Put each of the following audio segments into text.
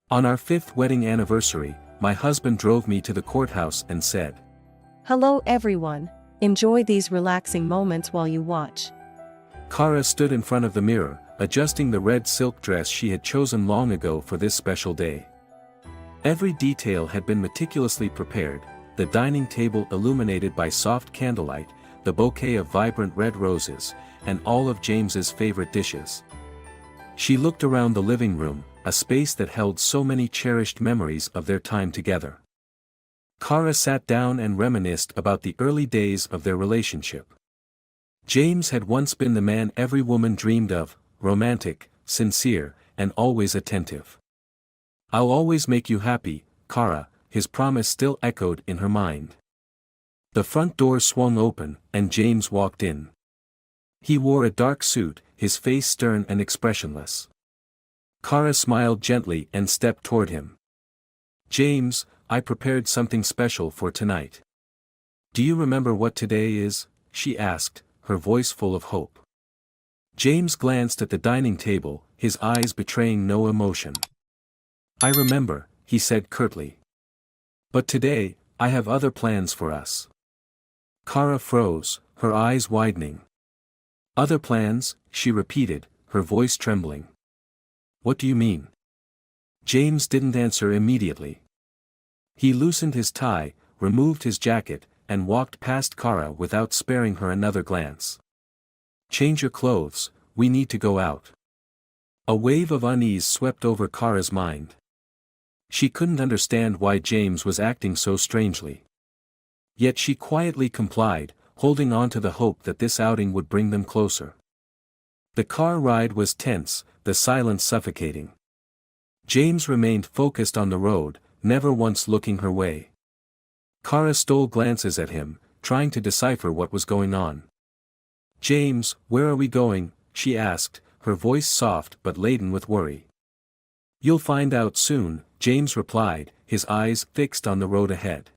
On our 5th wedding anniversary, my husband drove me to the courthouse and said, Hello everyone, enjoy these relaxing moments while you watch. Kara stood in front of the mirror, adjusting the red silk dress she had chosen long ago for this special day. Every detail had been meticulously prepared, the dining table illuminated by soft candlelight, the bouquet of vibrant red roses, and all of James's favorite dishes. She looked around the living room, a space that held so many cherished memories of their time together. Kara sat down and reminisced about the early days of their relationship. James had once been the man every woman dreamed of, romantic, sincere, and always attentive. "I'll always make you happy, Kara," his promise still echoed in her mind. The front door swung open, and James walked in. He wore a dark suit, his face stern and expressionless. Kara smiled gently and stepped toward him. "James, I prepared something special for tonight. Do you remember what today is?" she asked, her voice full of hope. James glanced at the dining table, his eyes betraying no emotion. "I remember," he said curtly. "But today, I have other plans for us." Kara froze, her eyes widening. "Other plans?" she repeated, her voice trembling. "What do you mean?" James didn't answer immediately. He loosened his tie, removed his jacket, and walked past Kara without sparing her another glance. "Change your clothes, we need to go out." A wave of unease swept over Kara's mind. She couldn't understand why James was acting so strangely. Yet she quietly complied, holding on to the hope that this outing would bring them closer. The car ride was tense, the silence suffocating. James remained focused on the road, never once looking her way. Kara stole glances at him, trying to decipher what was going on. "James, where are we going?" she asked, her voice soft but laden with worry. "You'll find out soon," James replied, his eyes fixed on the road ahead.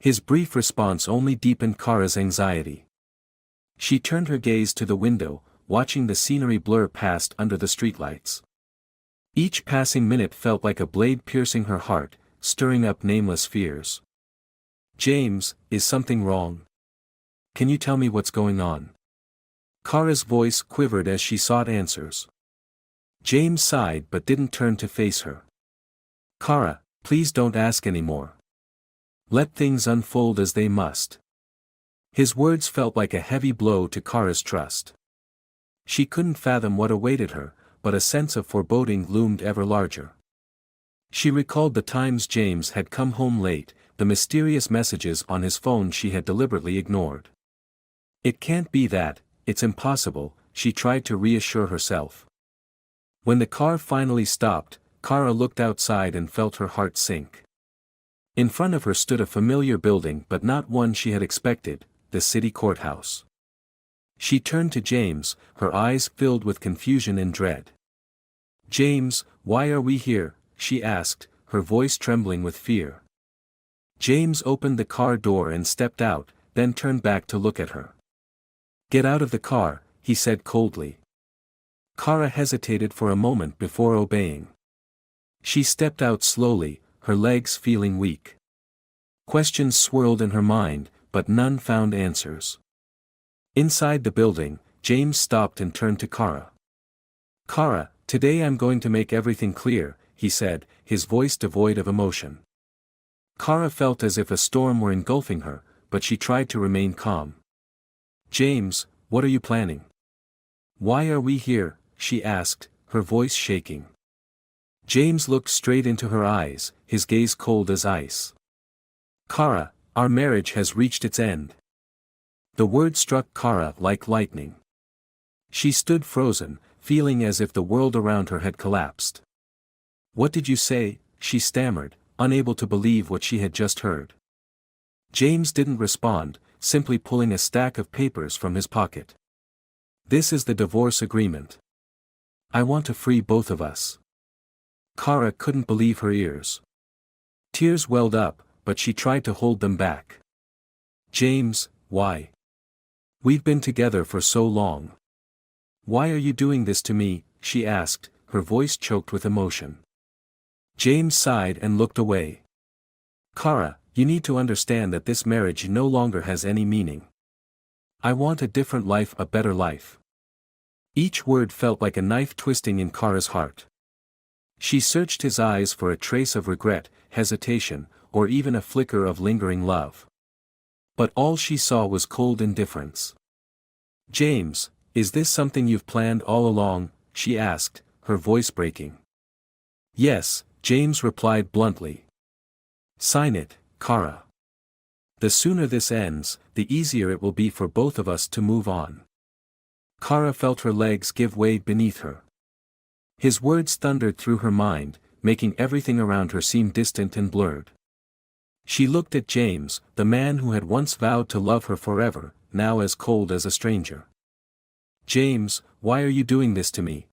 His brief response only deepened Kara's anxiety. She turned her gaze to the window, watching the scenery blur past under the streetlights. Each passing minute felt like a blade piercing her heart, stirring up nameless fears. "James, is something wrong? Can you tell me what's going on?" Kara's voice quivered as she sought answers. James sighed but didn't turn to face her. "Kara, please don't ask anymore. Let things unfold as they must." His words felt like a heavy blow to Kara's trust. She couldn't fathom what awaited her, but a sense of foreboding loomed ever larger. She recalled the times James had come home late, the mysterious messages on his phone she had deliberately ignored. "It can't be that, it's impossible," she tried to reassure herself. When the car finally stopped, Kara looked outside and felt her heart sink. In front of her stood a familiar building but not one she had expected, the city courthouse. She turned to James, her eyes filled with confusion and dread. "James, why are we here?" she asked, her voice trembling with fear. James opened the car door and stepped out, then turned back to look at her. "Get out of the car," he said coldly. Kara hesitated for a moment before obeying. She stepped out slowly, her legs feeling weak. Questions swirled in her mind, but none found answers. Inside the building, James stopped and turned to Kara. "Kara, today I'm going to make everything clear," he said, his voice devoid of emotion. Kara felt as if a storm were engulfing her, but she tried to remain calm. "James, what are you planning? Why are we here?" she asked, her voice shaking. James looked straight into her eyes, his gaze cold as ice. "Kara, our marriage has reached its end." The word struck Kara like lightning. She stood frozen, feeling as if the world around her had collapsed. "What did you say?" she stammered, unable to believe what she had just heard. James didn't respond, simply pulling a stack of papers from his pocket. "This is the divorce agreement. I want to free both of us." Kara couldn't believe her ears. Tears welled up, but she tried to hold them back. "James, why? We've been together for so long. Why are you doing this to me?" she asked, her voice choked with emotion. James sighed and looked away. Kara, you need to understand that this marriage no longer has any meaning. I want a different life, a better life. Each word felt like a knife twisting in Kara's heart. She searched his eyes for a trace of regret, hesitation, or even a flicker of lingering love. But all she saw was cold indifference. James, is this something you've planned all along? She asked, her voice breaking. Yes, James replied bluntly. Sign it, Kara. The sooner this ends, the easier it will be for both of us to move on. Kara felt her legs give way beneath her. His words thundered through her mind, making everything around her seem distant and blurred. She looked at James, the man who had once vowed to love her forever, now as cold as a stranger. James, why are you doing this to me?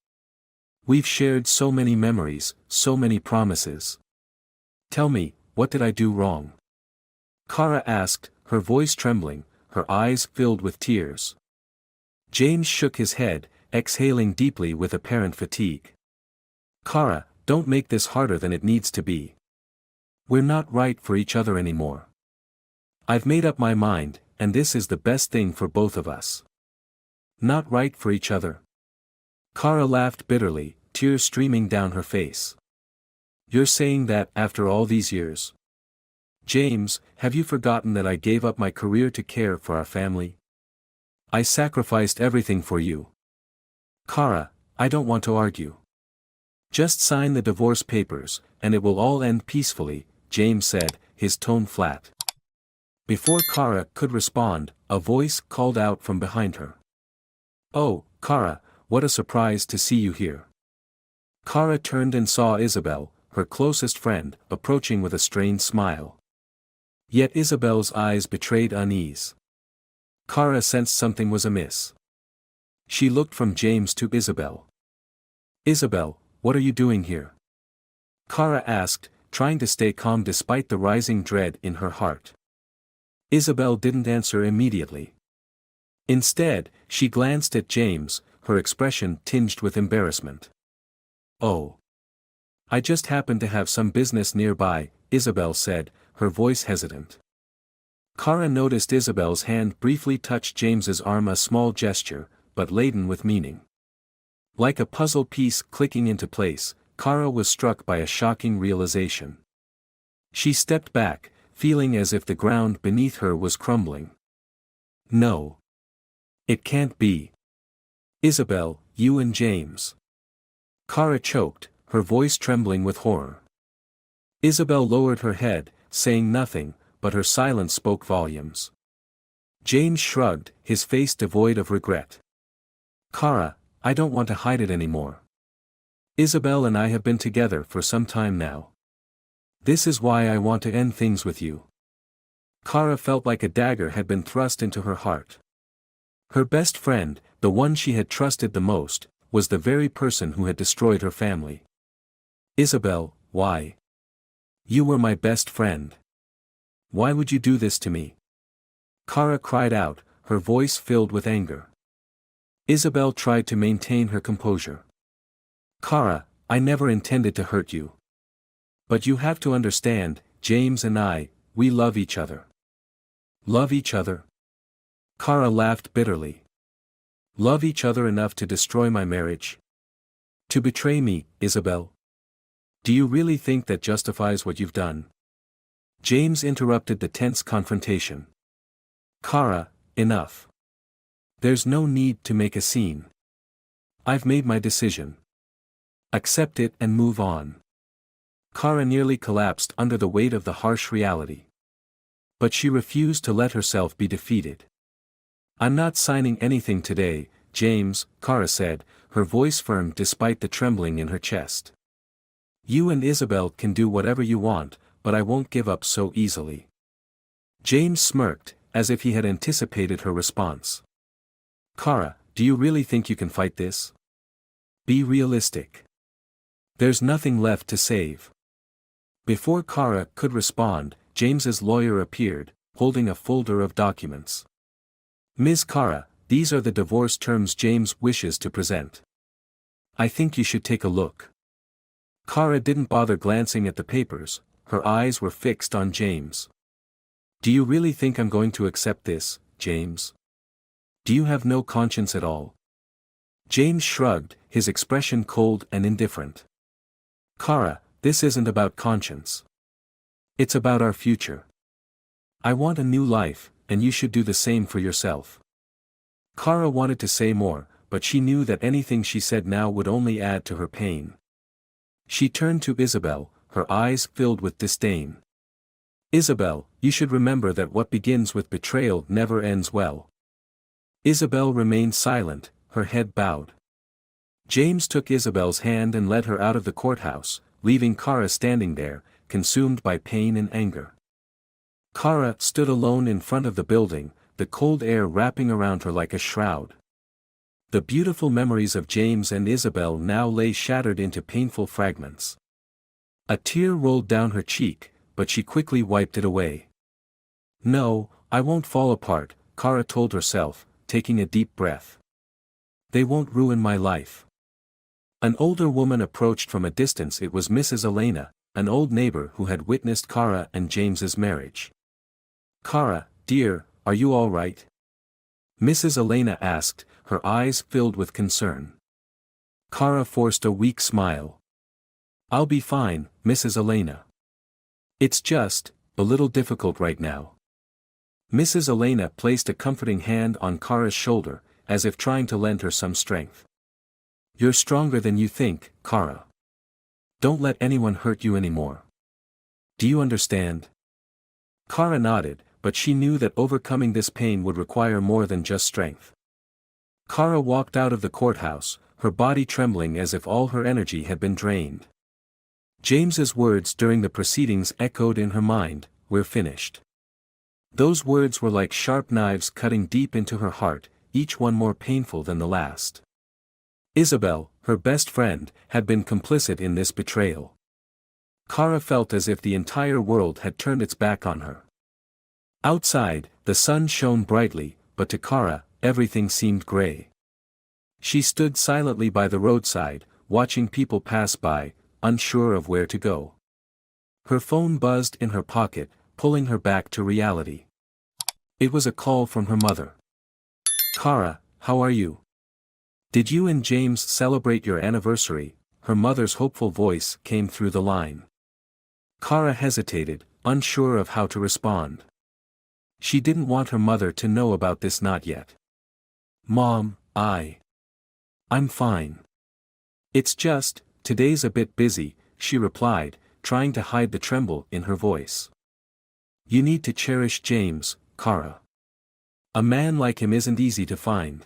We've shared so many memories, so many promises. Tell me, what did I do wrong? Kara asked, her voice trembling, her eyes filled with tears. James shook his head, exhaling deeply with apparent fatigue. Kara, don't make this harder than it needs to be. We're not right for each other anymore. I've made up my mind, and this is the best thing for both of us. Not right for each other? Kara laughed bitterly, tears streaming down her face. You're saying that after all these years? James, have you forgotten that I gave up my career to care for our family? I sacrificed everything for you. Kara, I don't want to argue. Just sign the divorce papers, and it will all end peacefully, James said, his tone flat. Before Kara could respond, a voice called out from behind her. Oh, Kara, what a surprise to see you here. Kara turned and saw Isabel, her closest friend, approaching with a strained smile. Yet Isabel's eyes betrayed unease. Kara sensed something was amiss. She looked from James to Isabel. Isabel, what are you doing here? Kara asked, trying to stay calm despite the rising dread in her heart. Isabel didn't answer immediately. Instead, she glanced at James, her expression tinged with embarrassment. Oh. I just happened to have some business nearby, Isabel said, her voice hesitant. Kara noticed Isabel's hand briefly touch James's arm, a small gesture, but laden with meaning. Like a puzzle piece clicking into place, Kara was struck by a shocking realization. She stepped back, feeling as if the ground beneath her was crumbling. No. It can't be. Isabel, you and James. Kara choked, her voice trembling with horror. Isabel lowered her head, saying nothing, but her silence spoke volumes. James shrugged, his face devoid of regret. Kara, I don't want to hide it anymore. Isabel and I have been together for some time now. This is why I want to end things with you. Kara felt like a dagger had been thrust into her heart. Her best friend, the one she had trusted the most, was the very person who had destroyed her family. Isabel, why? You were my best friend. Why would you do this to me? Kara cried out, her voice filled with anger. Isabel tried to maintain her composure. Kara, I never intended to hurt you. But you have to understand, James and I, we love each other. Love each other? Kara laughed bitterly. Love each other enough to destroy my marriage? To betray me, Isabel? Do you really think that justifies what you've done? James interrupted the tense confrontation. Kara, enough. There's no need to make a scene. I've made my decision. Accept it and move on. Kara nearly collapsed under the weight of the harsh reality. But she refused to let herself be defeated. I'm not signing anything today, James, Kara said, her voice firm despite the trembling in her chest. You and Isabel can do whatever you want, but I won't give up so easily. James smirked, as if he had anticipated her response. Kara, do you really think you can fight this? Be realistic. There's nothing left to save. Before Kara could respond, James's lawyer appeared, holding a folder of documents. Ms. Kara, these are the divorce terms James wishes to present. I think you should take a look. Kara didn't bother glancing at the papers, her eyes were fixed on James. Do you really think I'm going to accept this, James? Do you have no conscience at all? James shrugged, his expression cold and indifferent. Kara, this isn't about conscience. It's about our future. I want a new life, and you should do the same for yourself. Kara wanted to say more, but she knew that anything she said now would only add to her pain. She turned to Isabel, her eyes filled with disdain. Isabel, you should remember that what begins with betrayal never ends well. Isabel remained silent, her head bowed. James took Isabel's hand and led her out of the courthouse, leaving Kara standing there, consumed by pain and anger. Kara stood alone in front of the building, the cold air wrapping around her like a shroud. The beautiful memories of James and Isabel now lay shattered into painful fragments. A tear rolled down her cheek, but she quickly wiped it away. No, I won't fall apart, Kara told herself, taking a deep breath. They won't ruin my life. An older woman approached from a distance. It was Mrs. Elena, an old neighbor who had witnessed Kara and James's marriage. Kara, dear, are you all right? Mrs. Elena asked, her eyes filled with concern. Kara forced a weak smile. I'll be fine, Mrs. Elena. It's just a little difficult right now. Mrs. Elena placed a comforting hand on Kara's shoulder, as if trying to lend her some strength. You're stronger than you think, Kara. Don't let anyone hurt you anymore. Do you understand? Kara nodded, but she knew that overcoming this pain would require more than just strength. Kara walked out of the courthouse, her body trembling as if all her energy had been drained. James's words during the proceedings echoed in her mind, "We're finished." Those words were like sharp knives cutting deep into her heart, each one more painful than the last. Isabel, her best friend, had been complicit in this betrayal. Kara felt as if the entire world had turned its back on her. Outside, the sun shone brightly, but to Kara, everything seemed gray. She stood silently by the roadside, watching people pass by, unsure of where to go. Her phone buzzed in her pocket, pulling her back to reality. It was a call from her mother. Kara, how are you? Did you and James celebrate your anniversary? Her mother's hopeful voice came through the line. Kara hesitated, unsure of how to respond. She didn't want her mother to know about this, not yet. Mom, I'm fine. It's just, today's a bit busy, she replied, trying to hide the tremble in her voice. You need to cherish James, Kara. A man like him isn't easy to find.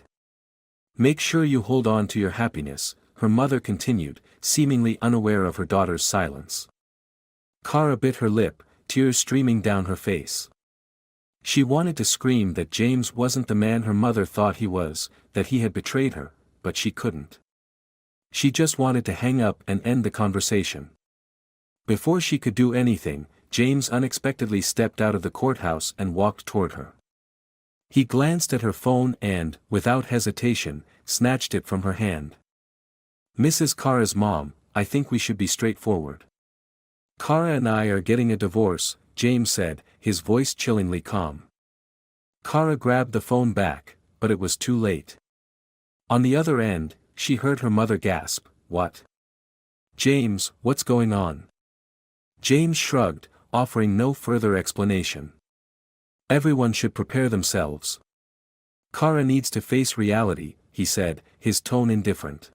Make sure you hold on to your happiness, her mother continued, seemingly unaware of her daughter's silence. Kara bit her lip, tears streaming down her face. She wanted to scream that James wasn't the man her mother thought he was, that he had betrayed her, but she couldn't. She just wanted to hang up and end the conversation. Before she could do anything, James unexpectedly stepped out of the courthouse and walked toward her. He glanced at her phone and, without hesitation, snatched it from her hand. Mrs. Kara's mom, I think we should be straightforward. Kara and I are getting a divorce, James said, his voice chillingly calm. Kara grabbed the phone back, but it was too late. On the other end, she heard her mother gasp, What? James, what's going on? James shrugged, offering no further explanation. Everyone should prepare themselves. Kara needs to face reality, he said, his tone indifferent.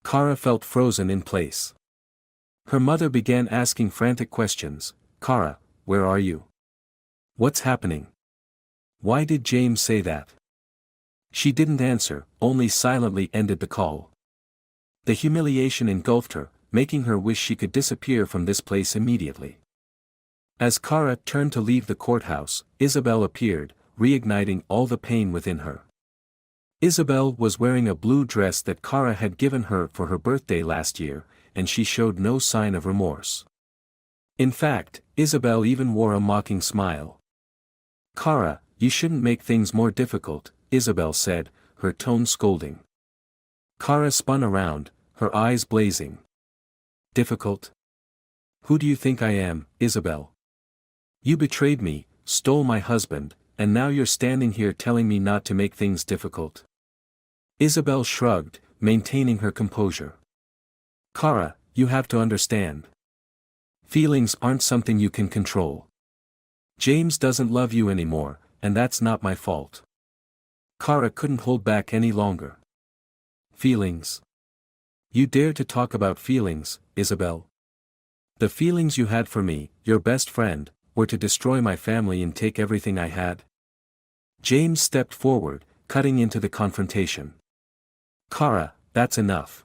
Kara felt frozen in place. Her mother began asking frantic questions. Kara, where are you? What's happening? Why did James say that? She didn't answer, only silently ended the call. The humiliation engulfed her, making her wish she could disappear from this place immediately. As Kara turned to leave the courthouse, Isabel appeared, reigniting all the pain within her. Isabel was wearing a blue dress that Kara had given her for her birthday last year, and she showed no sign of remorse. In fact, Isabel even wore a mocking smile. Kara, you shouldn't make things more difficult, Isabel said, her tone scolding. Kara spun around, her eyes blazing. difficult? Who do you think I am, Isabel? You betrayed me, stole my husband, and now you're standing here telling me not to make things difficult. Isabel shrugged, maintaining her composure. Kara, you have to understand. Feelings aren't something you can control. James doesn't love you anymore, and that's not my fault. Kara couldn't hold back any longer. Feelings? You dare to talk about feelings, Isabel? The feelings you had for me, your best friend, were to destroy my family and take everything I had? James stepped forward, cutting into the confrontation. Kara, that's enough.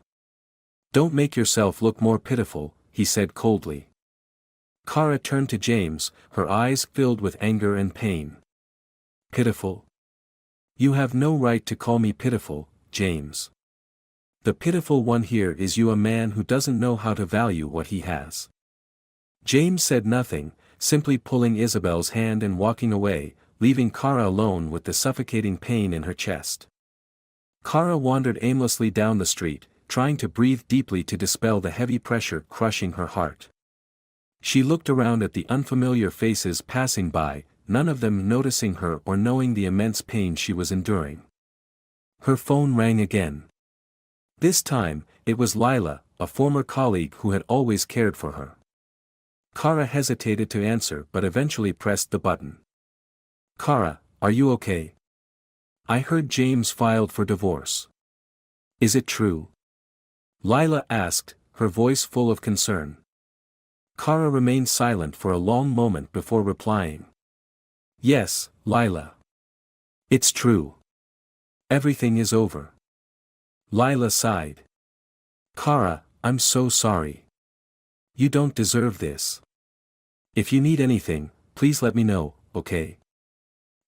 Don't make yourself look more pitiful, he said coldly. Kara turned to James, her eyes filled with anger and pain. Pitiful? You have no right to call me pitiful, James. The pitiful one here is you, a man who doesn't know how to value what he has. James said nothing, simply pulling Isabel's hand and walking away, leaving Kara alone with the suffocating pain in her chest. Kara wandered aimlessly down the street, trying to breathe deeply to dispel the heavy pressure crushing her heart. She looked around at the unfamiliar faces passing by, none of them noticing her or knowing the immense pain she was enduring. Her phone rang again. This time, it was Lila, a former colleague who had always cared for her. Kara hesitated to answer but eventually pressed the button. Kara, are you okay? I heard James filed for divorce. Is it true? Lila asked, her voice full of concern. Kara remained silent for a long moment before replying. Yes, Lila. It's true. Everything is over. Lila sighed. Kara, I'm so sorry. You don't deserve this. If you need anything, please let me know, okay?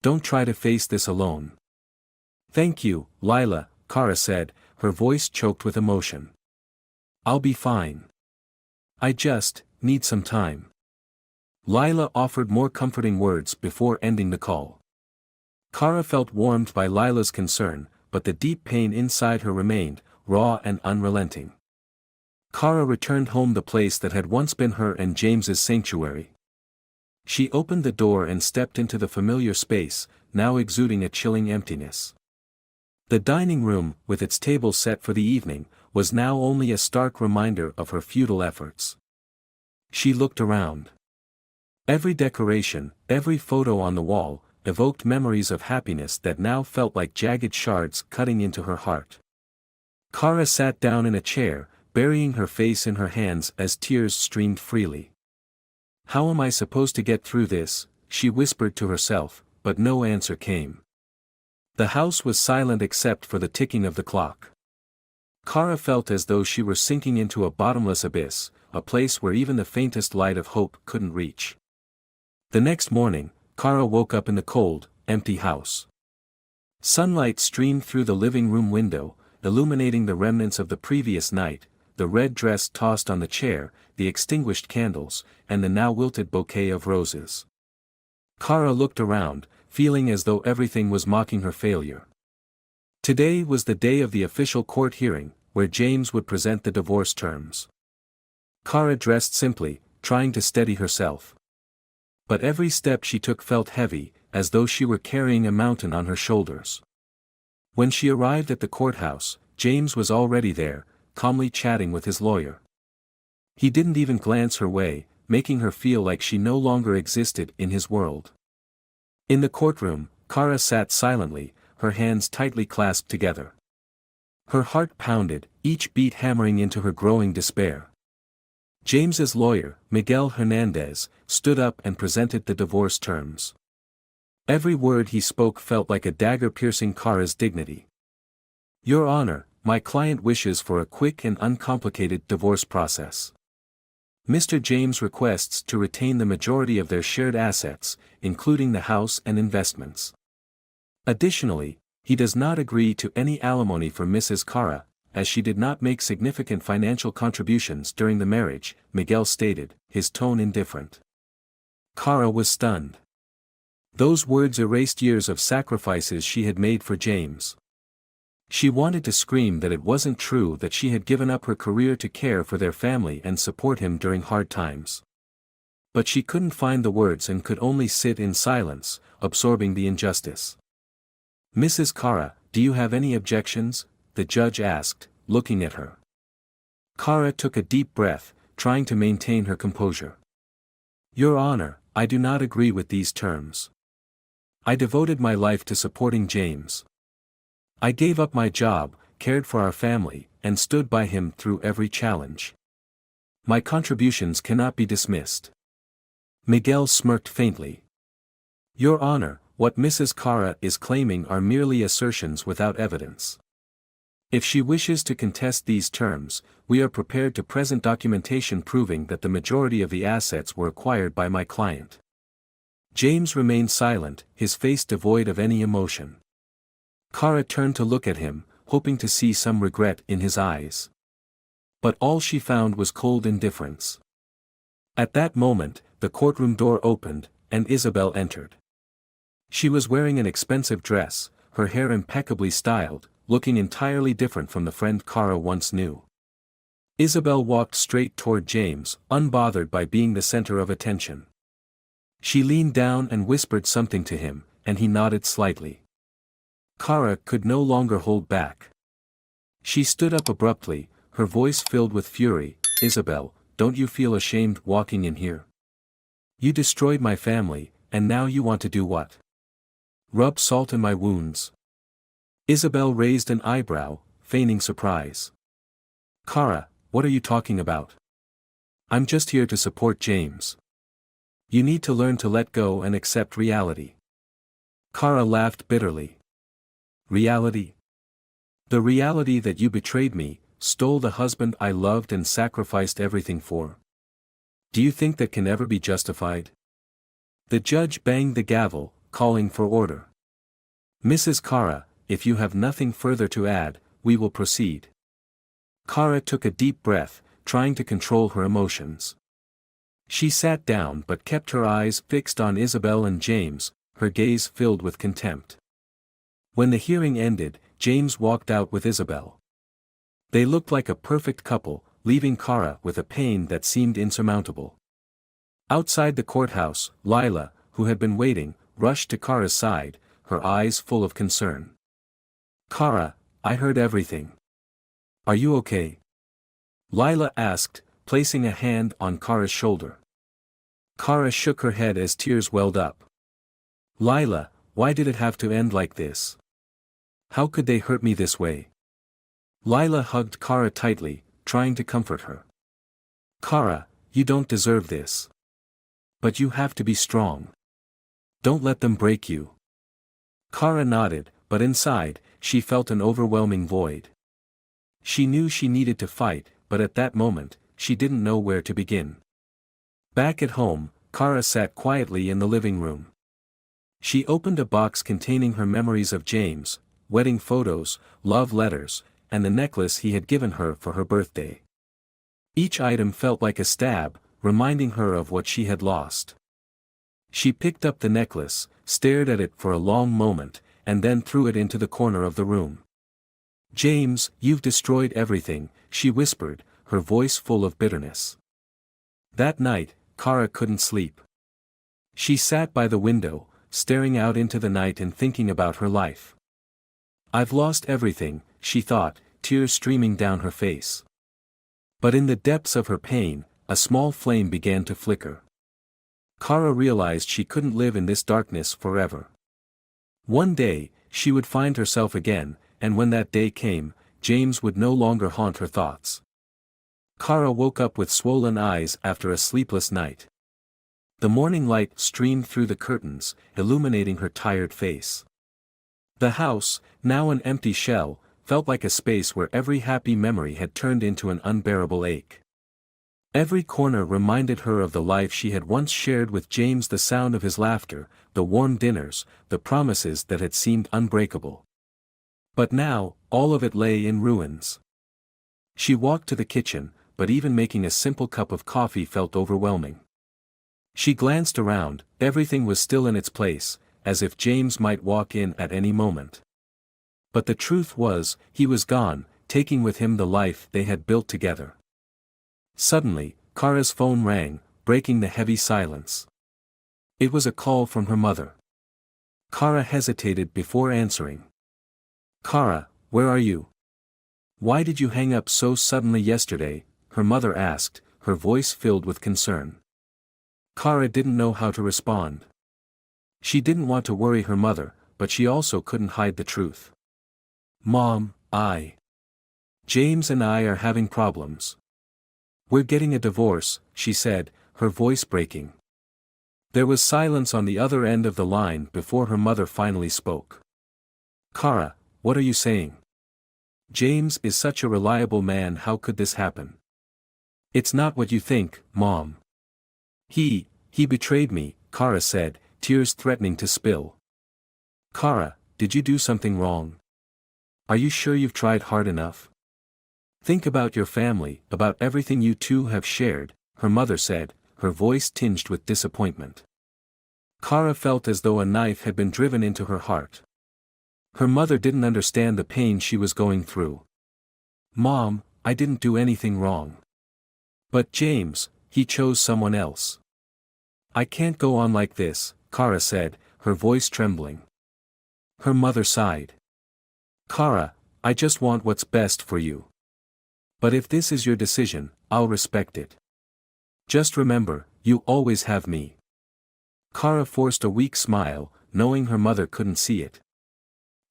Don't try to face this alone. Thank you, Lila, Kara said, her voice choked with emotion. I'll be fine. I just need some time. Lila offered more comforting words before ending the call. Kara felt warmed by Lila's concern, but the deep pain inside her remained, raw and unrelenting. Kara returned home, the place that had once been her and James's sanctuary. She opened the door and stepped into the familiar space, now exuding a chilling emptiness. The dining room, with its table set for the evening, was now only a stark reminder of her futile efforts. She looked around. Every decoration, every photo on the wall, evoked memories of happiness that now felt like jagged shards cutting into her heart. Kara sat down in a chair, burying her face in her hands as tears streamed freely. How am I supposed to get through this? She whispered to herself, but no answer came. The house was silent except for the ticking of the clock. Kara felt as though she were sinking into a bottomless abyss, a place where even the faintest light of hope couldn't reach. The next morning, Kara woke up in the cold, empty house. Sunlight streamed through the living room window, illuminating the remnants of the previous night, the red dress tossed on the chair, the extinguished candles, and the now wilted bouquet of roses. Kara looked around, feeling as though everything was mocking her failure. Today was the day of the official court hearing, where James would present the divorce terms. Kara dressed simply, trying to steady herself. But every step she took felt heavy, as though she were carrying a mountain on her shoulders. When she arrived at the courthouse, James was already there, calmly chatting with his lawyer. He didn't even glance her way, making her feel like she no longer existed in his world. In the courtroom, Kara sat silently, her hands tightly clasped together. Her heart pounded, each beat hammering into her growing despair. James's lawyer, Miguel Hernandez, stood up and presented the divorce terms. Every word he spoke felt like a dagger piercing Kara's dignity. Your Honor, my client wishes for a quick and uncomplicated divorce process. Mr. James requests to retain the majority of their shared assets, including the house and investments. Additionally, he does not agree to any alimony for Mrs. Kara, as she did not make significant financial contributions during the marriage, Miguel stated, his tone indifferent. Kara was stunned. Those words erased years of sacrifices she had made for James. She wanted to scream that it wasn't true that she had given up her career to care for their family and support him during hard times. But she couldn't find the words and could only sit in silence, absorbing the injustice. "Mrs. Kara, do you have any objections?" the judge asked, looking at her. Kara took a deep breath, trying to maintain her composure. "Your Honor, I do not agree with these terms. I devoted my life to supporting James. I gave up my job, cared for our family, and stood by him through every challenge. My contributions cannot be dismissed." Miguel smirked faintly. "Your Honor, what Mrs. Kara is claiming are merely assertions without evidence. If she wishes to contest these terms, we are prepared to present documentation proving that the majority of the assets were acquired by my client." James remained silent, his face devoid of any emotion. Kara turned to look at him, hoping to see some regret in his eyes. But all she found was cold indifference. At that moment, the courtroom door opened, and Isabel entered. She was wearing an expensive dress, her hair impeccably styled, looking entirely different from the friend Kara once knew. Isabel walked straight toward James, unbothered by being the center of attention. She leaned down and whispered something to him, and he nodded slightly. Kara could no longer hold back. She stood up abruptly, her voice filled with fury. "Isabel, don't you feel ashamed walking in here? You destroyed my family, and now you want to do what? Rub salt in my wounds?" Isabel raised an eyebrow, feigning surprise. "Kara, what are you talking about? I'm just here to support James. You need to learn to let go and accept reality." Kara laughed bitterly. "Reality? The reality that you betrayed me, stole the husband I loved and sacrificed everything for. Do you think that can ever be justified?" The judge banged the gavel, calling for order. "Mrs. Kara, if you have nothing further to add, we will proceed." Kara took a deep breath, trying to control her emotions. She sat down but kept her eyes fixed on Isabel and James, her gaze filled with contempt. When the hearing ended, James walked out with Isabel. They looked like a perfect couple, leaving Kara with a pain that seemed insurmountable. Outside the courthouse, Lila, who had been waiting, rushed to Kara's side, her eyes full of concern. "Kara, I heard everything. Are you okay?" Lila asked, placing a hand on Kara's shoulder. Kara shook her head as tears welled up. "Lila, why did it have to end like this? How could they hurt me this way?" Lila hugged Kara tightly, trying to comfort her. "Kara, you don't deserve this. But you have to be strong. Don't let them break you." Kara nodded, but inside, she felt an overwhelming void. She knew she needed to fight, but at that moment, she didn't know where to begin. Back at home, Kara sat quietly in the living room. She opened a box containing her memories of James, wedding photos, love letters, and the necklace he had given her for her birthday. Each item felt like a stab, reminding her of what she had lost. She picked up the necklace, stared at it for a long moment, and then threw it into the corner of the room. "James, you've destroyed everything," she whispered, her voice full of bitterness. That night, Kara couldn't sleep. She sat by the window, staring out into the night and thinking about her life. "I've lost everything," she thought, tears streaming down her face. But in the depths of her pain, a small flame began to flicker. Kara realized she couldn't live in this darkness forever. One day, she would find herself again, and when that day came, James would no longer haunt her thoughts. Kara woke up with swollen eyes after a sleepless night. The morning light streamed through the curtains, illuminating her tired face. The house, now an empty shell, felt like a space where every happy memory had turned into an unbearable ache. Every corner reminded her of the life she had once shared with James, the sound of his laughter, the warm dinners, the promises that had seemed unbreakable. But now, all of it lay in ruins. She walked to the kitchen, but even making a simple cup of coffee felt overwhelming. She glanced around, everything was still in its place, as if James might walk in at any moment. But the truth was, he was gone, taking with him the life they had built together. Suddenly, Kara's phone rang, breaking the heavy silence. It was a call from her mother. Kara hesitated before answering. "Kara, where are you? Why did you hang up so suddenly yesterday?" her mother asked, her voice filled with concern. Kara didn't know how to respond. She didn't want to worry her mother, but she also couldn't hide the truth. "Mom, James and I are having problems. We're getting a divorce," she said, her voice breaking. There was silence on the other end of the line before her mother finally spoke. "Kara, what are you saying? James is such a reliable man, how could this happen?" "It's not what you think, Mom. He betrayed me," Kara said, tears threatening to spill. "Kara, did you do something wrong? Are you sure you've tried hard enough? Think about your family, about everything you two have shared," her mother said, her voice tinged with disappointment. Kara felt as though a knife had been driven into her heart. Her mother didn't understand the pain she was going through. "Mom, I didn't do anything wrong. But James, he chose someone else. I can't go on like this," Kara said, her voice trembling. Her mother sighed. "Kara, I just want what's best for you. But if this is your decision, I'll respect it. Just remember, you always have me." Kara forced a weak smile, knowing her mother couldn't see it.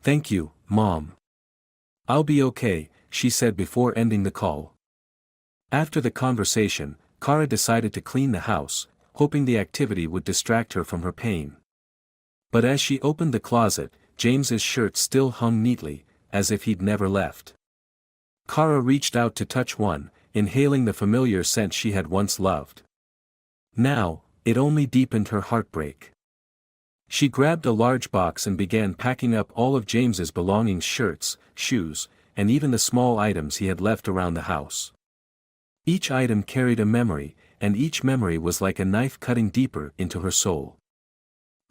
"Thank you, Mom. I'll be okay," she said before ending the call. After the conversation, Kara decided to clean the house, hoping the activity would distract her from her pain. But as she opened the closet, James's shirt still hung neatly, as if he'd never left. Kara reached out to touch one, inhaling the familiar scent she had once loved. Now, it only deepened her heartbreak. She grabbed a large box and began packing up all of James's belongings, shirts, shoes, and even the small items he had left around the house. Each item carried a memory, and each memory was like a knife cutting deeper into her soul.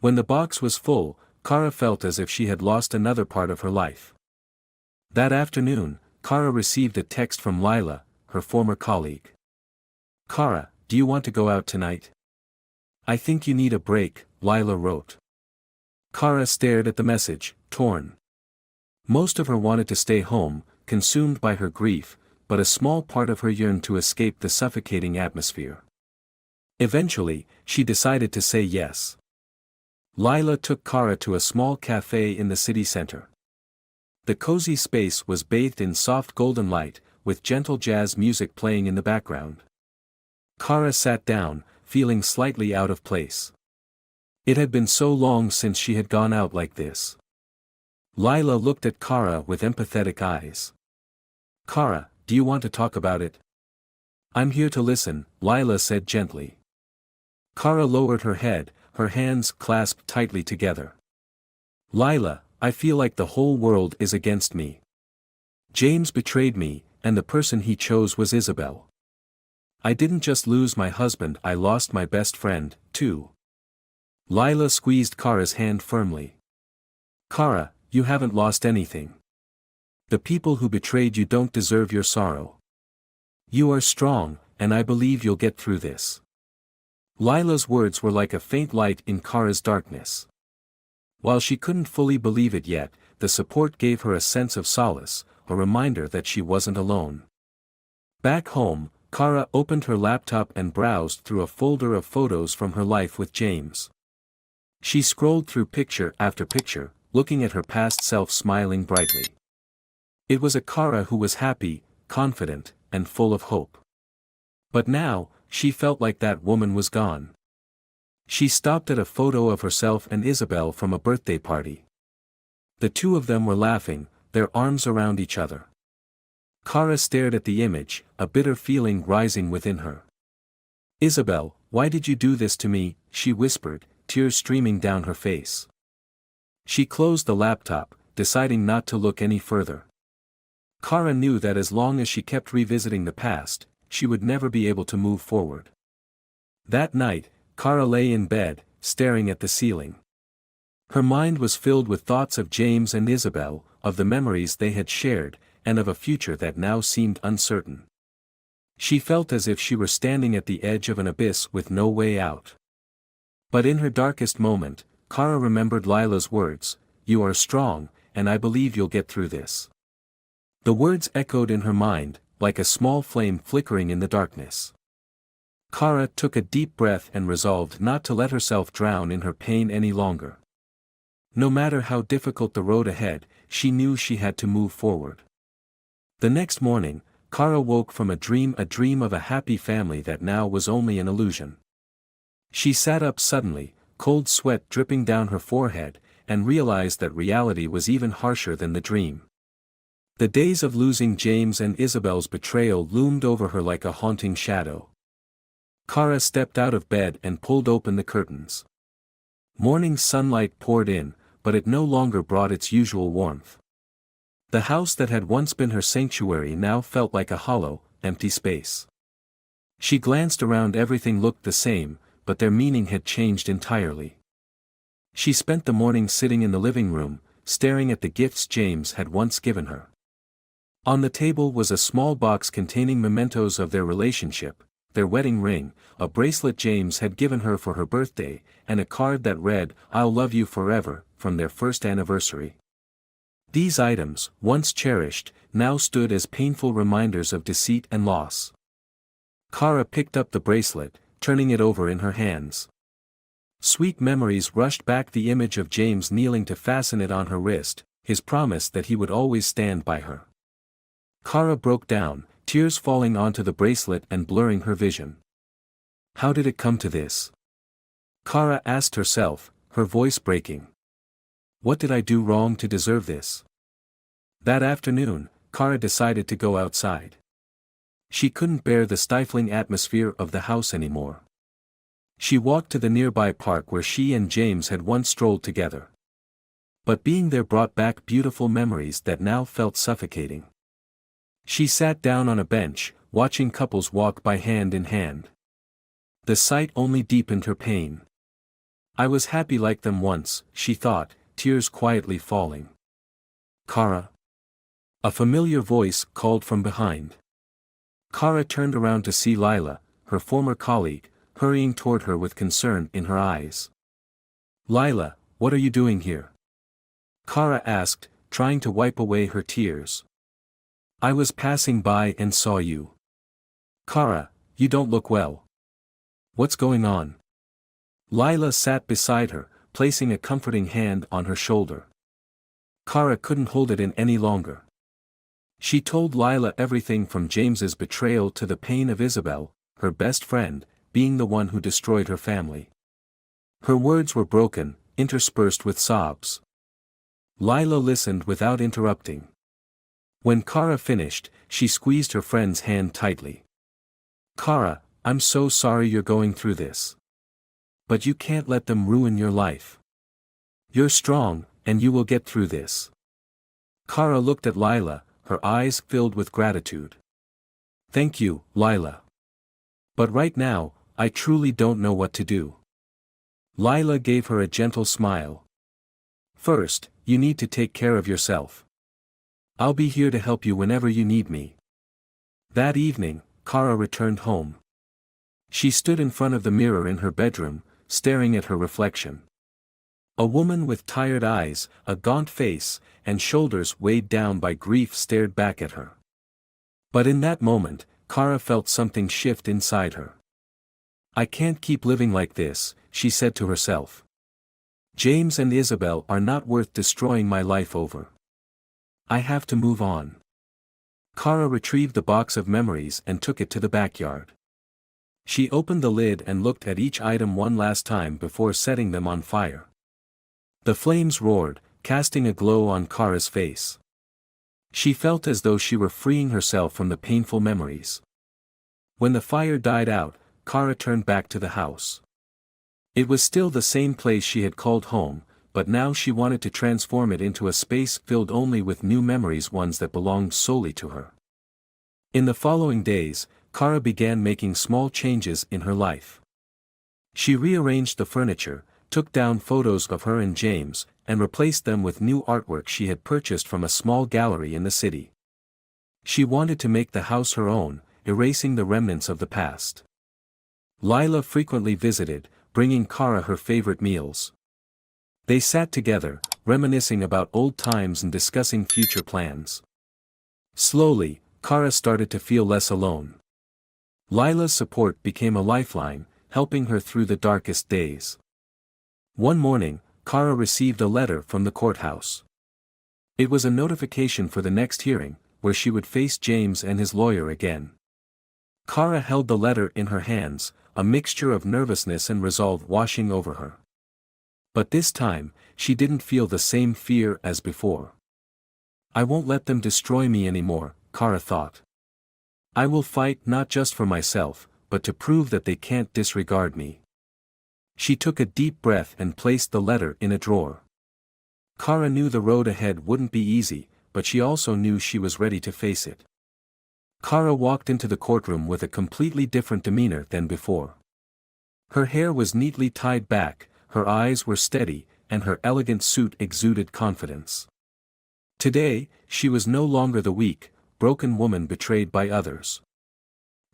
When the box was full, Kara felt as if she had lost another part of her life. That afternoon, Kara received a text from Lila, her former colleague. "Kara, do you want to go out tonight? I think you need a break," Lila wrote. Kara stared at the message, torn. Most of her wanted to stay home, consumed by her grief, but a small part of her yearned to escape the suffocating atmosphere. Eventually, she decided to say yes. Lila took Kara to a small cafe in the city center. The cozy space was bathed in soft golden light, with gentle jazz music playing in the background. Kara sat down, feeling slightly out of place. It had been so long since she had gone out like this. Lila looked at Kara with empathetic eyes. "Kara, do you want to talk about it?" "I'm here to listen," Lila said gently. Kara lowered her head, her hands clasped tightly together. "Lila, I feel like the whole world is against me. James betrayed me, and the person he chose was Isabel. I didn't just lose my husband, I lost my best friend, too." Lila squeezed Kara's hand firmly. "Kara, you haven't lost anything. The people who betrayed you don't deserve your sorrow. You are strong, and I believe you'll get through this." Lila's words were like a faint light in Kara's darkness. While she couldn't fully believe it yet, the support gave her a sense of solace, a reminder that she wasn't alone. Back home, Kara opened her laptop and browsed through a folder of photos from her life with James. She scrolled through picture after picture, looking at her past self smiling brightly. It was a Kara who was happy, confident, and full of hope. But now, she felt like that woman was gone. She stopped at a photo of herself and Isabel from a birthday party. The two of them were laughing, their arms around each other. Kara stared at the image, a bitter feeling rising within her. "Isabel, why did you do this to me?" she whispered, tears streaming down her face. She closed the laptop, deciding not to look any further. Kara knew that as long as she kept revisiting the past, she would never be able to move forward. That night, Kara lay in bed, staring at the ceiling. Her mind was filled with thoughts of James and Isabel, of the memories they had shared, and of a future that now seemed uncertain. She felt as if she were standing at the edge of an abyss with no way out. But in her darkest moment, Kara remembered Lila's words, "You are strong, and I believe you'll get through this." The words echoed in her mind, like a small flame flickering in the darkness. Kara took a deep breath and resolved not to let herself drown in her pain any longer. No matter how difficult the road ahead, she knew she had to move forward. The next morning, Kara woke from a dream of a happy family that now was only an illusion. She sat up suddenly, cold sweat dripping down her forehead, and realized that reality was even harsher than the dream. The days of losing James and Isabel's betrayal loomed over her like a haunting shadow. Kara stepped out of bed and pulled open the curtains. Morning sunlight poured in, but it no longer brought its usual warmth. The house that had once been her sanctuary now felt like a hollow, empty space. She glanced around. Everything looked the same, but their meaning had changed entirely. She spent the morning sitting in the living room, staring at the gifts James had once given her. On the table was a small box containing mementos of their relationship, their wedding ring, a bracelet James had given her for her birthday, and a card that read, "I'll love you forever," from their first anniversary. These items, once cherished, now stood as painful reminders of deceit and loss. Kara picked up the bracelet, turning it over in her hands. Sweet memories rushed back, the image of James kneeling to fasten it on her wrist, his promise that he would always stand by her. Kara broke down, tears falling onto the bracelet and blurring her vision. How did it come to this? Kara asked herself, her voice breaking. What did I do wrong to deserve this? That afternoon, Kara decided to go outside. She couldn't bear the stifling atmosphere of the house anymore. She walked to the nearby park where she and James had once strolled together. But being there brought back beautiful memories that now felt suffocating. She sat down on a bench, watching couples walk by hand in hand. The sight only deepened her pain. I was happy like them once, she thought, tears quietly falling. Kara. A familiar voice called from behind. Kara turned around to see Lila, her former colleague, hurrying toward her with concern in her eyes. Lila, what are you doing here? Kara asked, trying to wipe away her tears. I was passing by and saw you. Kara, you don't look well. What's going on? Lila sat beside her, placing a comforting hand on her shoulder. Kara couldn't hold it in any longer. She told Lila everything from James's betrayal to the pain of Isabel, her best friend, being the one who destroyed her family. Her words were broken, interspersed with sobs. Lila listened without interrupting. When Kara finished, she squeezed her friend's hand tightly. Kara, I'm so sorry you're going through this. But you can't let them ruin your life. You're strong, and you will get through this. Kara looked at Lila, her eyes filled with gratitude. Thank you, Lila. But right now, I truly don't know what to do. Lila gave her a gentle smile. First, you need to take care of yourself. I'll be here to help you whenever you need me. That evening, Kara returned home. She stood in front of the mirror in her bedroom, staring at her reflection. A woman with tired eyes, a gaunt face, and shoulders weighed down by grief stared back at her. But in that moment, Kara felt something shift inside her. I can't keep living like this, she said to herself. James and Isabel are not worth destroying my life over. I have to move on. Kara retrieved the box of memories and took it to the backyard. She opened the lid and looked at each item one last time before setting them on fire. The flames roared, casting a glow on Kara's face. She felt as though she were freeing herself from the painful memories. When the fire died out, Kara turned back to the house. It was still the same place she had called home, but now she wanted to transform it into a space filled only with new memories, ones that belonged solely to her. In the following days, Kara began making small changes in her life. She rearranged the furniture, took down photos of her and James, and replaced them with new artwork she had purchased from a small gallery in the city. She wanted to make the house her own, erasing the remnants of the past. Lila frequently visited, bringing Kara her favorite meals. They sat together, reminiscing about old times and discussing future plans. Slowly, Kara started to feel less alone. Lila's support became a lifeline, helping her through the darkest days. One morning, Kara received a letter from the courthouse. It was a notification for the next hearing, where she would face James and his lawyer again. Kara held the letter in her hands, a mixture of nervousness and resolve washing over her. But this time, she didn't feel the same fear as before. I won't let them destroy me anymore, Kara thought. I will fight not just for myself, but to prove that they can't disregard me. She took a deep breath and placed the letter in a drawer. Kara knew the road ahead wouldn't be easy, but she also knew she was ready to face it. Kara walked into the courtroom with a completely different demeanor than before. Her hair was neatly tied back, her eyes were steady, and her elegant suit exuded confidence. Today, she was no longer the weak, broken woman betrayed by others.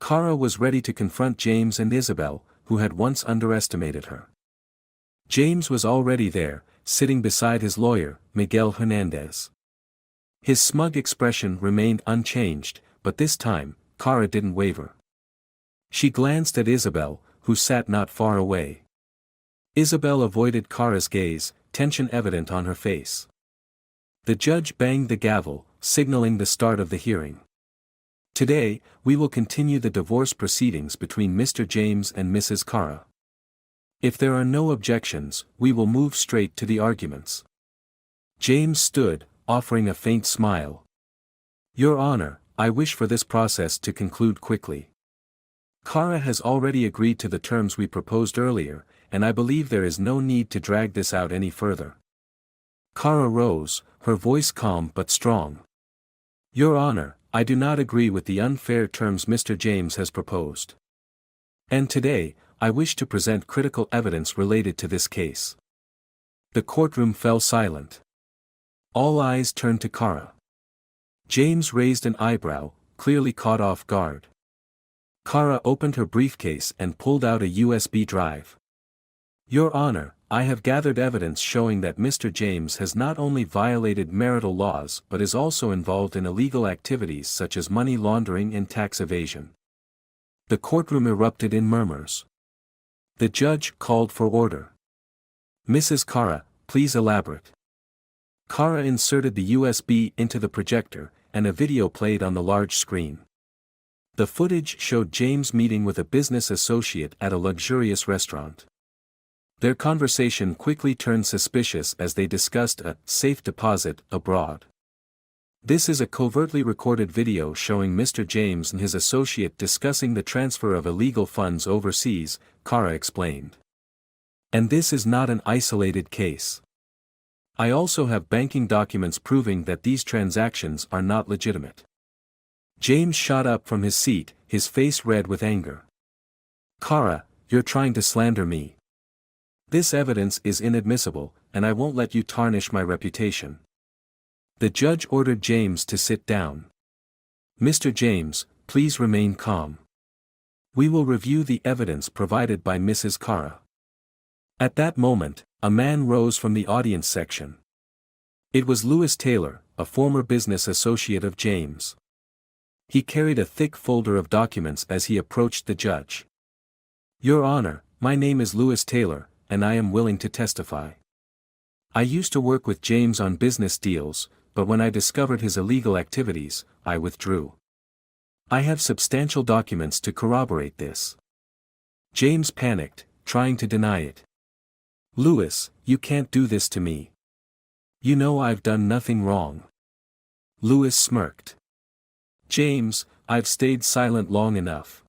Kara was ready to confront James and Isabel, who had once underestimated her. James was already there, sitting beside his lawyer, Miguel Hernandez. His smug expression remained unchanged, but this time, Kara didn't waver. She glanced at Isabel, who sat not far away. Isabel avoided Kara's gaze, tension evident on her face. The judge banged the gavel, signaling the start of the hearing. Today, we will continue the divorce proceedings between Mr. James and Mrs. Kara. If there are no objections, we will move straight to the arguments. James stood, offering a faint smile. Your Honor, I wish for this process to conclude quickly. Kara has already agreed to the terms we proposed earlier, and I believe there is no need to drag this out any further. Kara rose, her voice calm but strong. Your Honor, I do not agree with the unfair terms Mr. James has proposed. And today, I wish to present critical evidence related to this case. The courtroom fell silent. All eyes turned to Kara. James raised an eyebrow, clearly caught off guard. Kara opened her briefcase and pulled out a USB drive. Your Honor, I have gathered evidence showing that Mr. James has not only violated marital laws but is also involved in illegal activities such as money laundering and tax evasion. The courtroom erupted in murmurs. The judge called for order. Mrs. Kara, please elaborate. Kara inserted the USB into the projector, and a video played on the large screen. The footage showed James meeting with a business associate at a luxurious restaurant. Their conversation quickly turned suspicious as they discussed a safe deposit abroad. This is a covertly recorded video showing Mr. James and his associate discussing the transfer of illegal funds overseas, Kara explained. And this is not an isolated case. I also have banking documents proving that these transactions are not legitimate. James shot up from his seat, his face red with anger. Kara, you're trying to slander me. This evidence is inadmissible, and I won't let you tarnish my reputation. The judge ordered James to sit down. Mr. James, please remain calm. We will review the evidence provided by Mrs. Kara. At that moment, a man rose from the audience section. It was Louis Taylor, a former business associate of James. He carried a thick folder of documents as he approached the judge. Your Honor, my name is Louis Taylor, and I am willing to testify. I used to work with James on business deals, but when I discovered his illegal activities, I withdrew. I have substantial documents to corroborate this. James panicked, trying to deny it. Louis, you can't do this to me. You know I've done nothing wrong. Louis smirked. James, I've stayed silent long enough.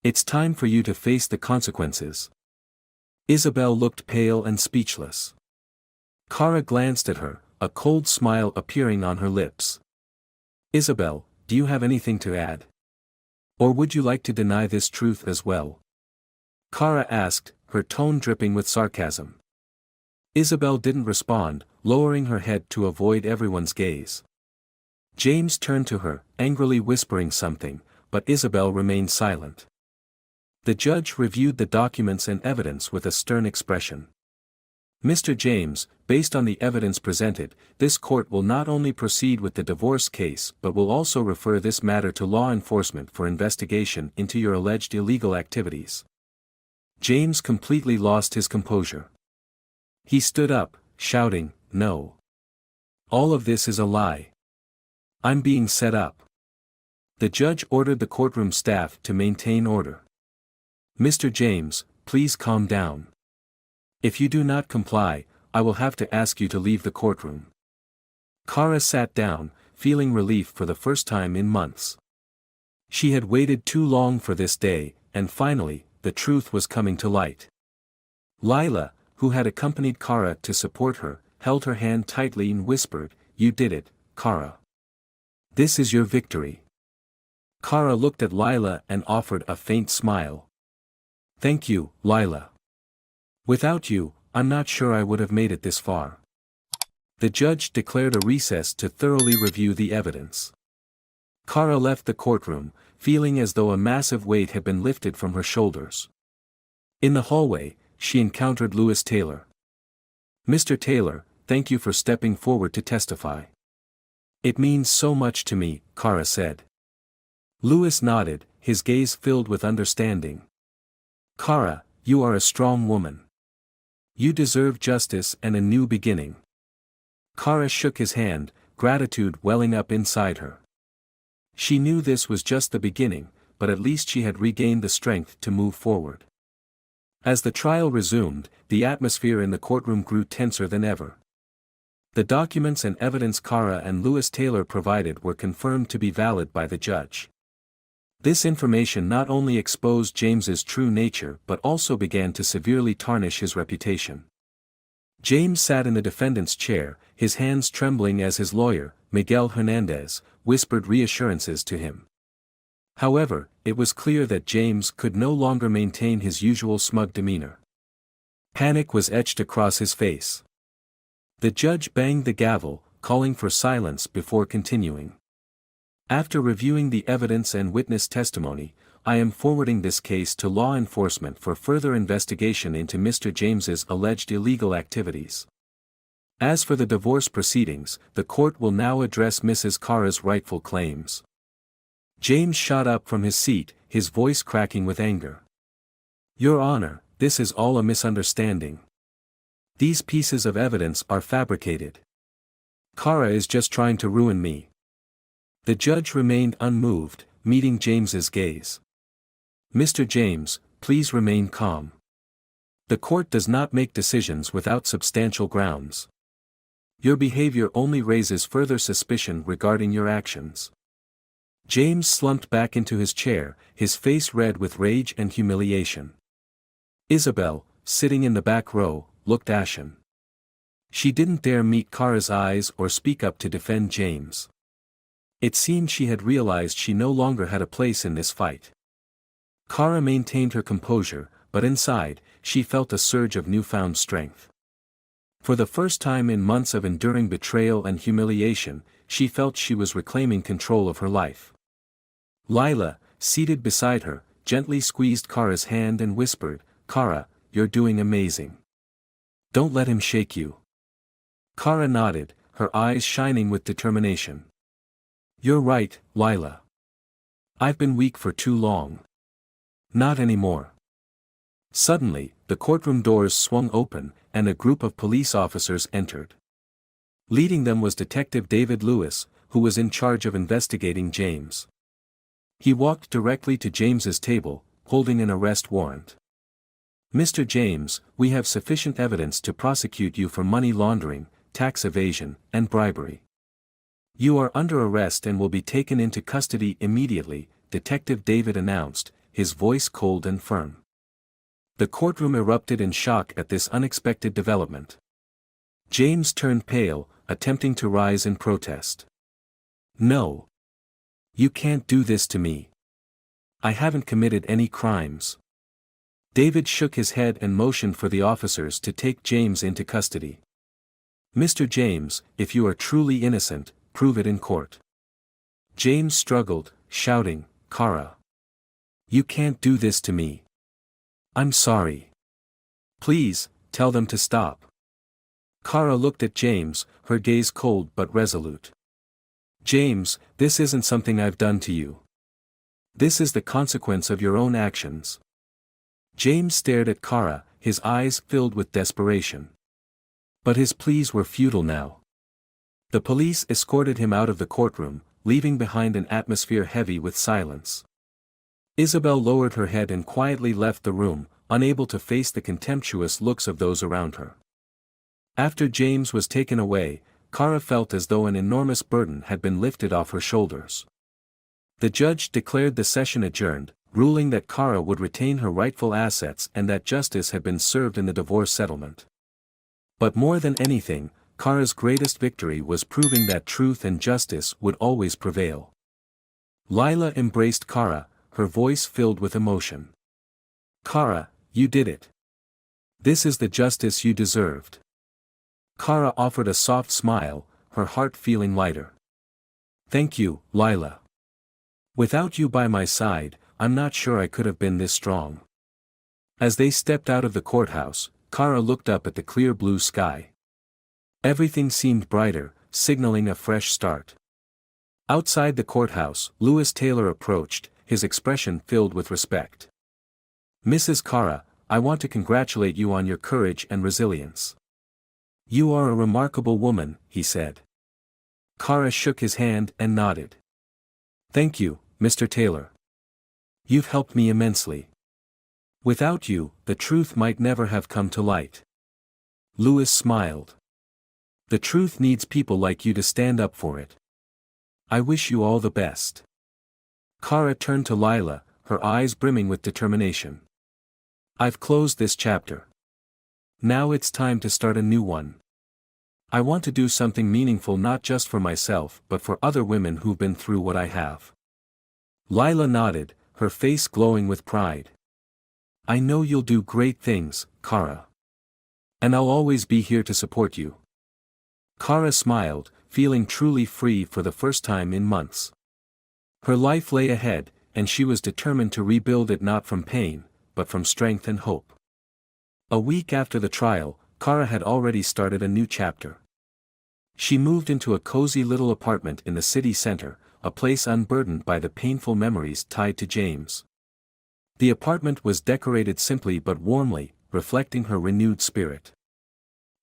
It's time for you to face the consequences. Isabel looked pale and speechless. Kara glanced at her, a cold smile appearing on her lips. Isabel, do you have anything to add? Or would you like to deny this truth as well? Kara asked, her tone dripping with sarcasm. Isabel didn't respond, lowering her head to avoid everyone's gaze. James turned to her, angrily whispering something, but Isabel remained silent. The judge reviewed the documents and evidence with a stern expression. Mr. James, based on the evidence presented, this court will not only proceed with the divorce case but will also refer this matter to law enforcement for investigation into your alleged illegal activities. James completely lost his composure. He stood up, shouting, "No. All of this is a lie. I'm being set up." The judge ordered the courtroom staff to maintain order. "Mr. James, please calm down. If you do not comply, I will have to ask you to leave the courtroom." Kara sat down, feeling relief for the first time in months. She had waited too long for this day, and finally, the truth was coming to light. Lila, who had accompanied Kara to support her, held her hand tightly and whispered, "You did it, Kara. This is your victory." Kara looked at Lila and offered a faint smile. "Thank you, Lila. Without you, I'm not sure I would have made it this far." The judge declared a recess to thoroughly review the evidence. Kara left the courtroom, feeling as though a massive weight had been lifted from her shoulders. In the hallway, she encountered Lewis Taylor. "Mr. Taylor, thank you for stepping forward to testify." "It means so much to me," Kara said. Lewis nodded, his gaze filled with understanding. "Kara, you are a strong woman. You deserve justice and a new beginning." Kara shook his hand, gratitude welling up inside her. She knew this was just the beginning, but at least she had regained the strength to move forward. As the trial resumed, the atmosphere in the courtroom grew tenser than ever. The documents and evidence Kara and Lewis Taylor provided were confirmed to be valid by the judge. This information not only exposed James's true nature but also began to severely tarnish his reputation. James sat in the defendant's chair, his hands trembling as his lawyer, Miguel Hernandez, whispered reassurances to him. However, it was clear that James could no longer maintain his usual smug demeanor. Panic was etched across his face. The judge banged the gavel, calling for silence before continuing. "After reviewing the evidence and witness testimony, I am forwarding this case to law enforcement for further investigation into Mr. James's alleged illegal activities. As for the divorce proceedings, the court will now address Mrs. Kara's rightful claims." James shot up from his seat, his voice cracking with anger. "Your Honor, this is all a misunderstanding. These pieces of evidence are fabricated. Kara is just trying to ruin me." The judge remained unmoved, meeting James's gaze. "Mr. James, please remain calm. The court does not make decisions without substantial grounds. Your behavior only raises further suspicion regarding your actions." James slumped back into his chair, his face red with rage and humiliation. Isabel, sitting in the back row, looked ashen. She didn't dare meet Kara's eyes or speak up to defend James. It seemed she had realized she no longer had a place in this fight. Kara maintained her composure, but inside, she felt a surge of newfound strength. For the first time in months of enduring betrayal and humiliation, she felt she was reclaiming control of her life. Lila, seated beside her, gently squeezed Kara's hand and whispered, "Kara, you're doing amazing. Don't let him shake you." Kara nodded, her eyes shining with determination. "You're right, Lila. I've been weak for too long. Not anymore." Suddenly, the courtroom doors swung open, and a group of police officers entered. Leading them was Detective David Lewis, who was in charge of investigating James. He walked directly to James's table, holding an arrest warrant. "Mr. James, we have sufficient evidence to prosecute you for money laundering, tax evasion, and bribery. You are under arrest and will be taken into custody immediately," Detective David announced, his voice cold and firm. The courtroom erupted in shock at this unexpected development. James turned pale, attempting to rise in protest. "No. You can't do this to me. I haven't committed any crimes." David shook his head and motioned for the officers to take James into custody. "Mr. James, if you are truly innocent, prove it in court." James struggled, shouting, "Kara! You can't do this to me. I'm sorry. Please, tell them to stop." Kara looked at James, her gaze cold but resolute. "James, this isn't something I've done to you. This is the consequence of your own actions." James stared at Kara, his eyes filled with desperation. But his pleas were futile now. The police escorted him out of the courtroom, leaving behind an atmosphere heavy with silence. Isabel lowered her head and quietly left the room, unable to face the contemptuous looks of those around her. After James was taken away, Kara felt as though an enormous burden had been lifted off her shoulders. The judge declared the session adjourned, ruling that Kara would retain her rightful assets and that justice had been served in the divorce settlement. But more than anything, Kara's greatest victory was proving that truth and justice would always prevail. Lila embraced Kara, her voice filled with emotion. "Kara, you did it. This is the justice you deserved." Kara offered a soft smile, her heart feeling lighter. "Thank you, Lila. Without you by my side, I'm not sure I could have been this strong." As they stepped out of the courthouse, Kara looked up at the clear blue sky. Everything seemed brighter, signaling a fresh start. Outside the courthouse, Lewis Taylor approached, his expression filled with respect. "Mrs. Kara, I want to congratulate you on your courage and resilience. You are a remarkable woman," he said. Kara shook his hand and nodded. "Thank you, Mr. Taylor. You've helped me immensely. Without you, the truth might never have come to light." Lewis smiled. "The truth needs people like you to stand up for it. I wish you all the best." Kara turned to Lila, her eyes brimming with determination. "I've closed this chapter. Now it's time to start a new one. I want to do something meaningful not just for myself but for other women who've been through what I have." Lila nodded, her face glowing with pride. "I know you'll do great things, Kara. And I'll always be here to support you." Kara smiled, feeling truly free for the first time in months. Her life lay ahead, and she was determined to rebuild it not from pain, but from strength and hope. A week after the trial, Kara had already started a new chapter. She moved into a cozy little apartment in the city center, a place unburdened by the painful memories tied to James. The apartment was decorated simply but warmly, reflecting her renewed spirit.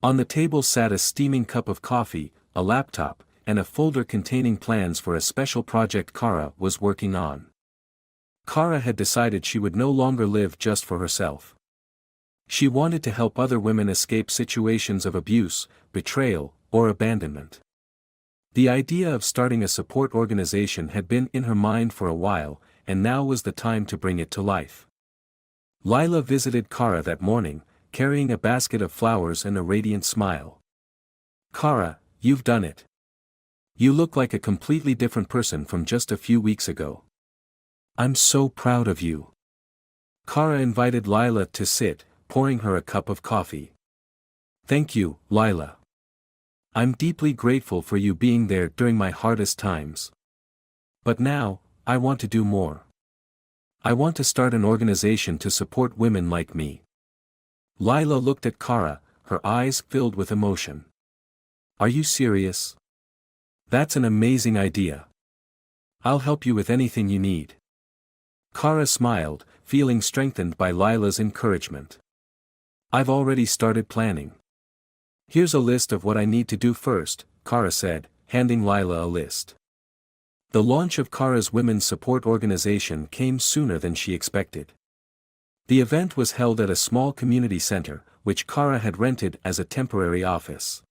On the table sat a steaming cup of coffee, a laptop, and a folder containing plans for a special project Kara was working on. Kara had decided she would no longer live just for herself. She wanted to help other women escape situations of abuse, betrayal, or abandonment. The idea of starting a support organization had been in her mind for a while, and now was the time to bring it to life. Lila visited Kara that morning, carrying a basket of flowers and a radiant smile. "Kara, you've done it. You look like a completely different person from just a few weeks ago. I'm so proud of you." Kara invited Lila to sit, pouring her a cup of coffee. "Thank you, Lila. I'm deeply grateful for you being there during my hardest times. But now, I want to do more. I want to start an organization to support women like me." Lila looked at Kara, her eyes filled with emotion. "Are you serious? That's an amazing idea. I'll help you with anything you need." Kara smiled, feeling strengthened by Lila's encouragement. "I've already started planning. Here's a list of what I need to do first," Kara said, handing Lila a list. The launch of Kara's Women's Support Organization came sooner than she expected. The event was held at a small community center, which Kara had rented as a temporary office.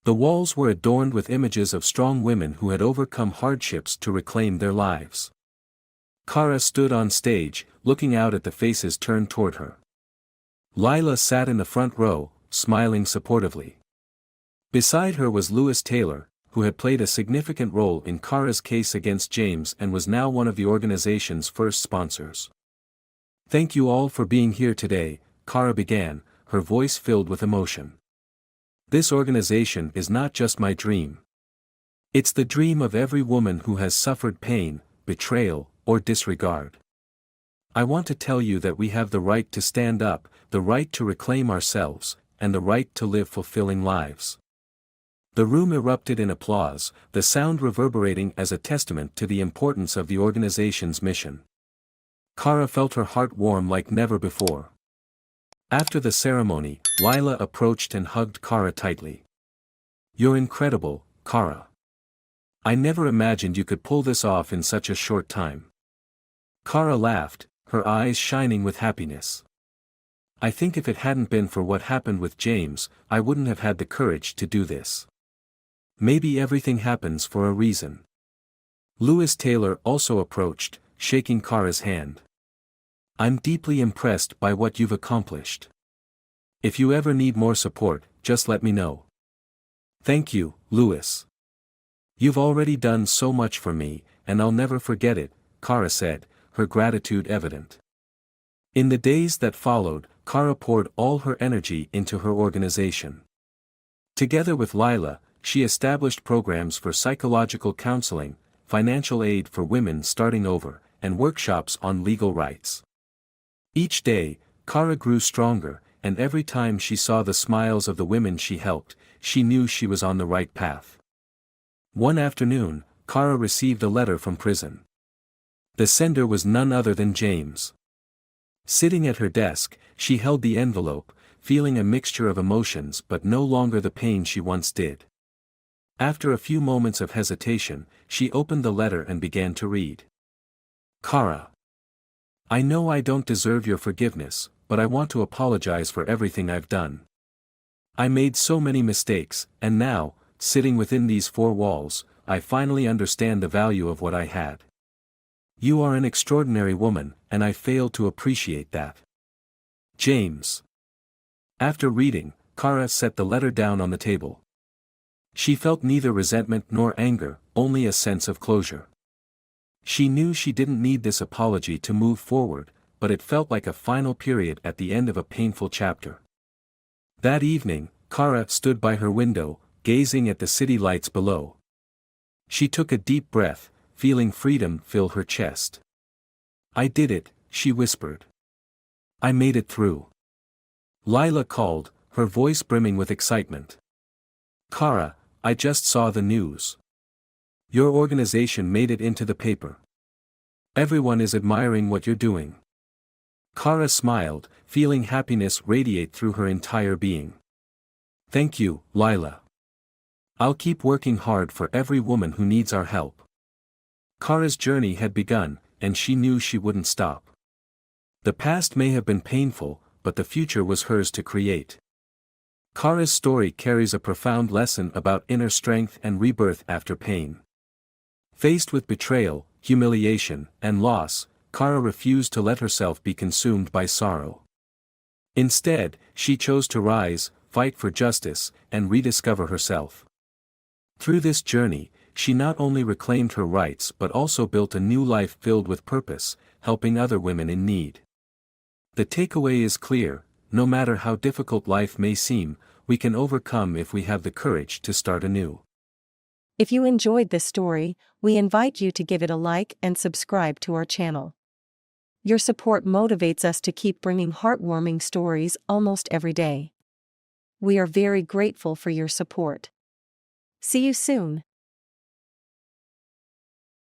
The walls were adorned with images of strong women who had overcome hardships to reclaim their lives. Kara stood on stage, looking out at the faces turned toward her. Lila sat in the front row, smiling supportively. Beside her was Lewis Taylor, who had played a significant role in Kara's case against James and was now one of the organization's first sponsors. Thank you all for being here today, Kara began, her voice filled with emotion. This organization is not just my dream. It's the dream of every woman who has suffered pain, betrayal, or disregard. I want to tell you that we have the right to stand up, the right to reclaim ourselves, and the right to live fulfilling lives. The room erupted in applause, the sound reverberating as a testament to the importance of the organization's mission. Kara felt her heart warm like never before. After the ceremony, Lila approached and hugged Kara tightly. You're incredible, Kara. I never imagined you could pull this off in such a short time. Kara laughed, her eyes shining with happiness. I think if it hadn't been for what happened with James, I wouldn't have had the courage to do this. Maybe everything happens for a reason. Lewis Taylor also approached, shaking Kara's hand. I'm deeply impressed by what you've accomplished. If you ever need more support, just let me know. Thank you, Lewis. You've already done so much for me, and I'll never forget it, Kara said, her gratitude evident. In the days that followed, Kara poured all her energy into her organization. Together with Lila, she established programs for psychological counseling, financial aid for women starting over, and workshops on legal rights. Each day, Kara grew stronger, and every time she saw the smiles of the women she helped, she knew she was on the right path. One afternoon, Kara received a letter from prison. The sender was none other than James. Sitting at her desk, she held the envelope, feeling a mixture of emotions but no longer the pain she once did. After a few moments of hesitation, she opened the letter and began to read. Kara. I know I don't deserve your forgiveness, but I want to apologize for everything I've done. I made so many mistakes, and now, sitting within these four walls, I finally understand the value of what I had. You are an extraordinary woman, and I failed to appreciate that. James. After reading, Kara set the letter down on the table. She felt neither resentment nor anger, only a sense of closure. She knew she didn't need this apology to move forward, but it felt like a final period at the end of a painful chapter. That evening, Kara stood by her window, gazing at the city lights below. She took a deep breath, feeling freedom fill her chest. I did it, she whispered. I made it through. Lila called, her voice brimming with excitement. Kara, I just saw the news. Your organization made it into the paper. Everyone is admiring what you're doing. Kara smiled, feeling happiness radiate through her entire being. Thank you, Lila. I'll keep working hard for every woman who needs our help. Kara's journey had begun, and she knew she wouldn't stop. The past may have been painful, but the future was hers to create. Kara's story carries a profound lesson about inner strength and rebirth after pain. Faced with betrayal, humiliation, and loss, Kara refused to let herself be consumed by sorrow. Instead, she chose to rise, fight for justice, and rediscover herself. Through this journey, she not only reclaimed her rights but also built a new life filled with purpose, helping other women in need. The takeaway is clear: no matter how difficult life may seem, we can overcome if we have the courage to start anew. If you enjoyed this story, we invite you to give it a like and subscribe to our channel. Your support motivates us to keep bringing heartwarming stories almost every day. We are very grateful for your support. See you soon.